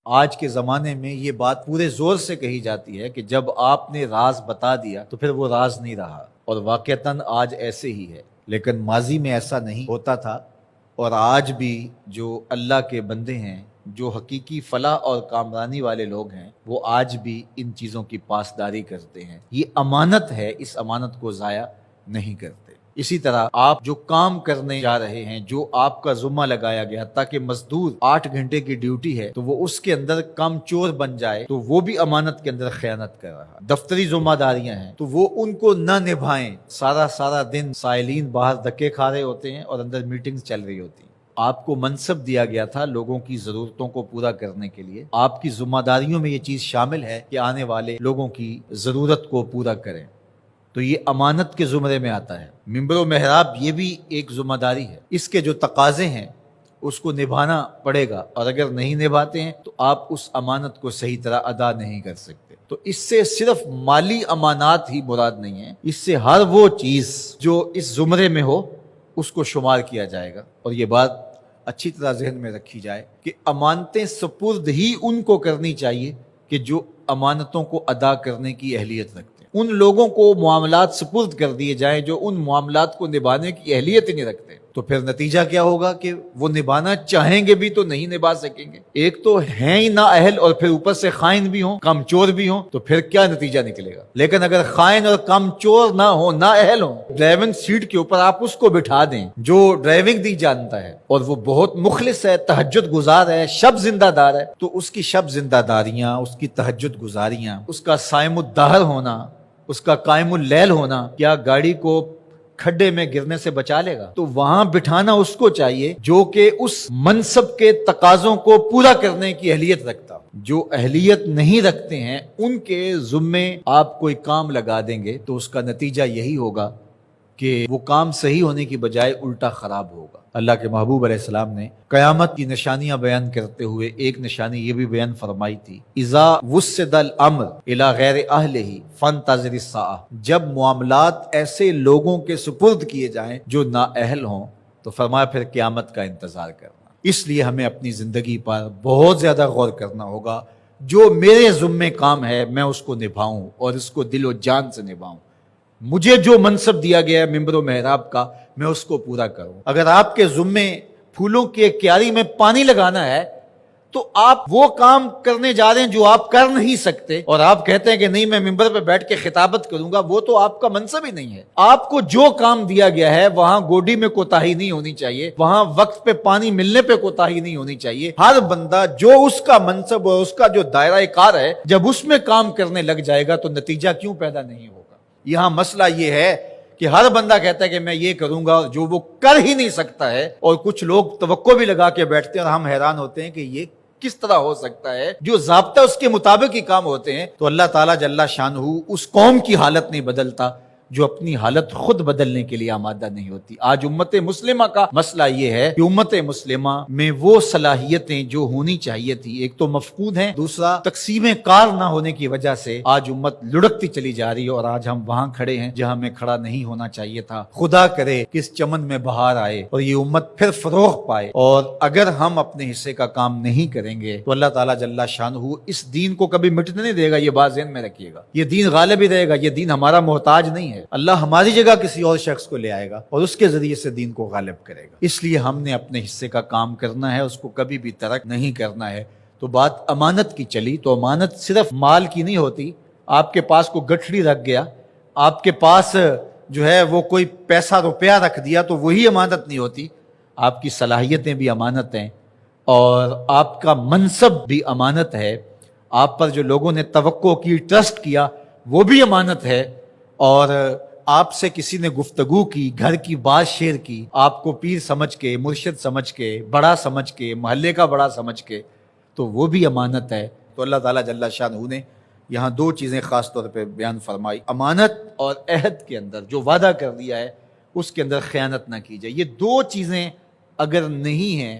آج کے زمانے میں یہ بات پورے زور سے کہی جاتی ہے کہ جب آپ نے راز بتا دیا تو پھر وہ راز نہیں رہا، اور واقعتاً آج ایسے ہی ہے، لیکن ماضی میں ایسا نہیں ہوتا تھا۔ اور آج بھی جو اللہ کے بندے ہیں، جو حقیقی فلاح اور کامرانی والے لوگ ہیں، وہ آج بھی ان چیزوں کی پاسداری کرتے ہیں۔ یہ امانت ہے، اس امانت کو ضائع نہیں کرتے۔ اسی طرح آپ جو کام کرنے جا رہے ہیں، جو آپ کا ذمہ لگایا گیا، تاکہ مزدور 8 گھنٹے کی ڈیوٹی ہے تو وہ اس کے اندر کم چور بن جائے تو وہ بھی امانت کے اندر خیانت کر رہا۔ دفتری ذمہ داریاں ہیں تو وہ ان کو نہ نبھائیں، سارا دن سائلین باہر دھکے کھا رہے ہوتے ہیں اور اندر میٹنگز چل رہی ہوتی ہیں۔ آپ کو منصب دیا گیا تھا لوگوں کی ضرورتوں کو پورا کرنے کے لیے، آپ کی ذمہ داریوں میں یہ چیز شامل ہے کہ آنے والے لوگوں کی ضرورت کو پورا کریں، تو یہ امانت کے زمرے میں آتا ہے۔ ممبر و محراب یہ بھی ایک ذمہ داری ہے، اس کے جو تقاضے ہیں اس کو نبھانا پڑے گا، اور اگر نہیں نبھاتے ہیں تو آپ اس امانت کو صحیح طرح ادا نہیں کر سکتے۔ تو اس سے صرف مالی امانات ہی مراد نہیں ہے، اس سے ہر وہ چیز جو اس زمرے میں ہو اس کو شمار کیا جائے گا۔ اور یہ بات اچھی طرح ذہن میں رکھی جائے کہ امانتیں سپرد ہی ان کو کرنی چاہیے کہ جو امانتوں کو ادا کرنے کی اہلیت رکھتے ہیں۔ ان لوگوں کو معاملات سپرد کر دیے جائیں جو ان معاملات کو نبھانے کی اہلیت ہی نہیں رکھتے، تو پھر نتیجہ کیا ہوگا کہ وہ نبھانا چاہیں گے بھی تو نہیں نبھا سکیں گے۔ ایک تو ہیں ہی نا اہل، اور پھر اوپر سے خائن بھی ہوں، کم چور بھی ہوں، تو پھر کیا نتیجہ نکلے گا؟ لیکن اگر خائن اور کم چور نہ ہو، نا اہل ہوں، ڈرائیونگ سیٹ کے اوپر آپ اس کو بٹھا دیں جو ڈرائیونگ نہیں جانتا ہے اور وہ بہت مخلص ہے، تہجد گزار ہے، شب زندہ دار ہے، تو اس کی شب زندہ داریاں، اس کی تہجد گزاریاں، اس کا صائم الدہر ہونا، اس کا قائم اللیل ہونا، کیا گاڑی کو کھڈے میں گرنے سے بچا لے گا؟ تو وہاں بٹھانا اس کو چاہیے جو کہ اس منصب کے تقاضوں کو پورا کرنے کی اہلیت رکھتا ہو۔ جو اہلیت نہیں رکھتے ہیں ان کے ذمے آپ کوئی کام لگا دیں گے تو اس کا نتیجہ یہی ہوگا کہ وہ کام صحیح ہونے کی بجائے الٹا خراب ہوگا۔ اللہ کے محبوب علیہ السلام نے قیامت کی نشانیاں بیان کرتے ہوئے ایک نشانی یہ بھی بیان فرمائی تھی، اذا وسد الامر الی غیر اہلہ فانتظر الساعہ، جب معاملات ایسے لوگوں کے سپرد کیے جائیں جو نااہل ہوں تو فرمایا پھر قیامت کا انتظار کرنا۔ اس لیے ہمیں اپنی زندگی پر بہت زیادہ غور کرنا ہوگا، جو میرے ذمے کام ہے میں اس کو نبھاؤں اور اس کو دل و جان سے نبھاؤں۔ مجھے جو منصب دیا گیا ہے ممبر و محراب کا، میں اس کو پورا کروں۔ اگر آپ کے ذمے پھولوں کی کیاری میں پانی لگانا ہے تو آپ وہ کام کرنے جا رہے ہیں جو آپ کر نہیں سکتے، اور آپ کہتے ہیں کہ نہیں میں ممبر پہ بیٹھ کے خطابت کروں گا، وہ تو آپ کا منصب ہی نہیں ہے۔ آپ کو جو کام دیا گیا ہے وہاں گوڈی میں کوتاہی نہیں ہونی چاہیے، وہاں وقت پہ پانی ملنے پہ کوتاہی نہیں ہونی چاہیے۔ ہر بندہ جو اس کا منصب اور اس کا جو دائرہ کار ہے، جب اس میں کام کرنے لگ جائے گا تو نتیجہ کیوں پیدا نہیں ہوگا؟ یہاں مسئلہ یہ ہے کہ ہر بندہ کہتا ہے کہ میں یہ کروں گا جو وہ کر ہی نہیں سکتا ہے، اور کچھ لوگ توقع بھی لگا کے بیٹھتے ہیں اور ہم حیران ہوتے ہیں کہ یہ کس طرح ہو سکتا ہے، جو ضابطہ اس کے مطابق ہی کام ہوتے ہیں۔ تو اللہ تعالیٰ جل شانہ اس قوم کی حالت نہیں بدلتا جو اپنی حالت خود بدلنے کے لیے آمادہ نہیں ہوتی۔ آج امت مسلمہ کا مسئلہ یہ ہے کہ امت مسلمہ میں وہ صلاحیتیں جو ہونی چاہیے تھی ایک تو مفقود ہیں، دوسرا تقسیم کار نہ ہونے کی وجہ سے آج امت لڑکتی چلی جا رہی ہے، اور آج ہم وہاں کھڑے ہیں جہاں ہمیں کھڑا نہیں ہونا چاہیے تھا۔ خدا کرے کہ اس چمن میں بہار آئے اور یہ امت پھر فروغ پائے، اور اگر ہم اپنے حصے کا کام نہیں کریں گے تو اللہ تعالیٰ جل شانہ اس دین کو کبھی مٹنے نہیں دے گا۔ یہ بات ذہن میں رکھیے گا، یہ دین غالب ہی رہے گا، یہ دین ہمارا محتاج نہیں ہے۔ اللہ ہماری جگہ کسی اور شخص کو لے آئے گا اور اس کے ذریعے سے دین کو غالب کرے گا۔ اس لیے ہم نے اپنے حصے کا کام کرنا ہے، اس کو کبھی بھی ترک نہیں کرنا ہے۔ تو بات امانت کی چلی، تو امانت صرف مال کی نہیں ہوتی۔ آپ کے پاس کوئی گٹھڑی رکھ گیا، آپ کے پاس جو ہے وہ کوئی پیسہ روپیہ رکھ دیا تو وہی امانت نہیں ہوتی۔ آپ کی صلاحیتیں بھی امانت ہیں، اور آپ کا منصب بھی امانت ہے۔ آپ پر جو لوگوں نے توقع کی، ٹرسٹ کیا، وہ بھی امانت ہے۔ اور آپ سے کسی نے گفتگو کی، گھر کی بات شیئر کی، آپ کو پیر سمجھ کے، مرشد سمجھ کے، بڑا سمجھ کے، محلے کا بڑا سمجھ کے، تو وہ بھی امانت ہے۔ تو اللہ تعالیٰ جل شانہ نے یہاں دو چیزیں خاص طور پہ بیان فرمائی، امانت اور عہد کے اندر جو وعدہ کر دیا ہے اس کے اندر خیانت نہ کی جائے۔ یہ دو چیزیں اگر نہیں ہیں